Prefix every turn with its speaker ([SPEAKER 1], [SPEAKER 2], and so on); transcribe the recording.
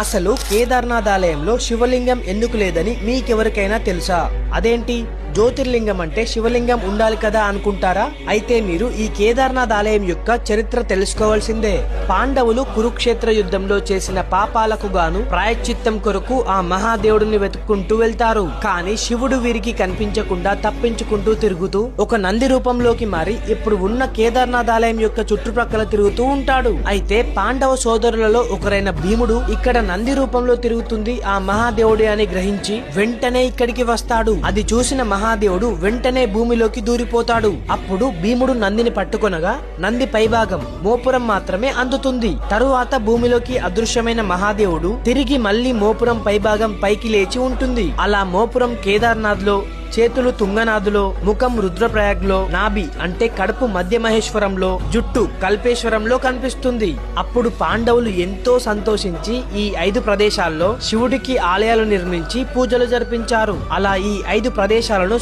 [SPEAKER 1] అసలు కేదార్నాథ్ ఆలయంలో శివలింగం ఎందుకు లేదని మీకెవరికైనా తెలుసా? అదేంటి, జ్యోతిర్లింగం అంటే శివలింగం ఉండాలి కదా అనుకుంటారా? అయితే మీరు ఈ కేదార్నాథ్ ఆలయం యొక్క చరిత్ర తెలుసుకోవాల్సిందే. పాండవులు కురుక్షేత్ర యుద్ధంలో చేసిన పాపాలకు గాను ప్రాయశ్చిత్తం కొరకు ఆ మహాదేవుడిని వెతుక్కుంటూ వెళ్తారు. కానీ శివుడు వీరికి కనిపించకుండా తప్పించుకుంటూ తిరుగుతూ ఒక నంది రూపంలోకి మారి ఇప్పుడు ఉన్న కేదార్నాథ్ ఆలయం యొక్క చుట్టుప్రక్కల తిరుగుతూ ఉంటాడు. అయితే పాండవ సోదరులలో ఒకరైన భీముడు ఇక్కడ నంది రూపంలో తిరుగుతుంది ఆ మహాదేవుడే అని గ్రహించి వెంటనే ఇక్కడికి వస్తాడు. అది చూసిన మహాదేవుడు వెంటనే భూమిలోకి దూరిపోతాడు. అప్పుడు భీముడు నందిని పట్టుకొనగా నంది పైభాగం మోపురం మాత్రమే అందుతుంది. తరువాత భూమిలోకి అదృశ్యమైన మహాదేవుడు తిరిగి మళ్లీ మోపురం పైభాగం పైకి లేచి ఉంటుంది. అలా మోపురం కేదార్నాథ్ లో, చేతులు తుంగనాథులో, ముఖం రుద్రప్రయాగ్లో, నాభి అంటే కడుపు మధ్య మహేశ్వరంలో, జుట్టు కల్పేశ్వరంలో కనిపిస్తుంది. అప్పుడు పాండవులు ఎంతో సంతోషించి ఈ 5 ప్రదేశాల్లో శివుడికి ఆలయాలు నిర్మించి పూజలు జరిపించారు. అలా ఈ 5 ప్రదేశాలను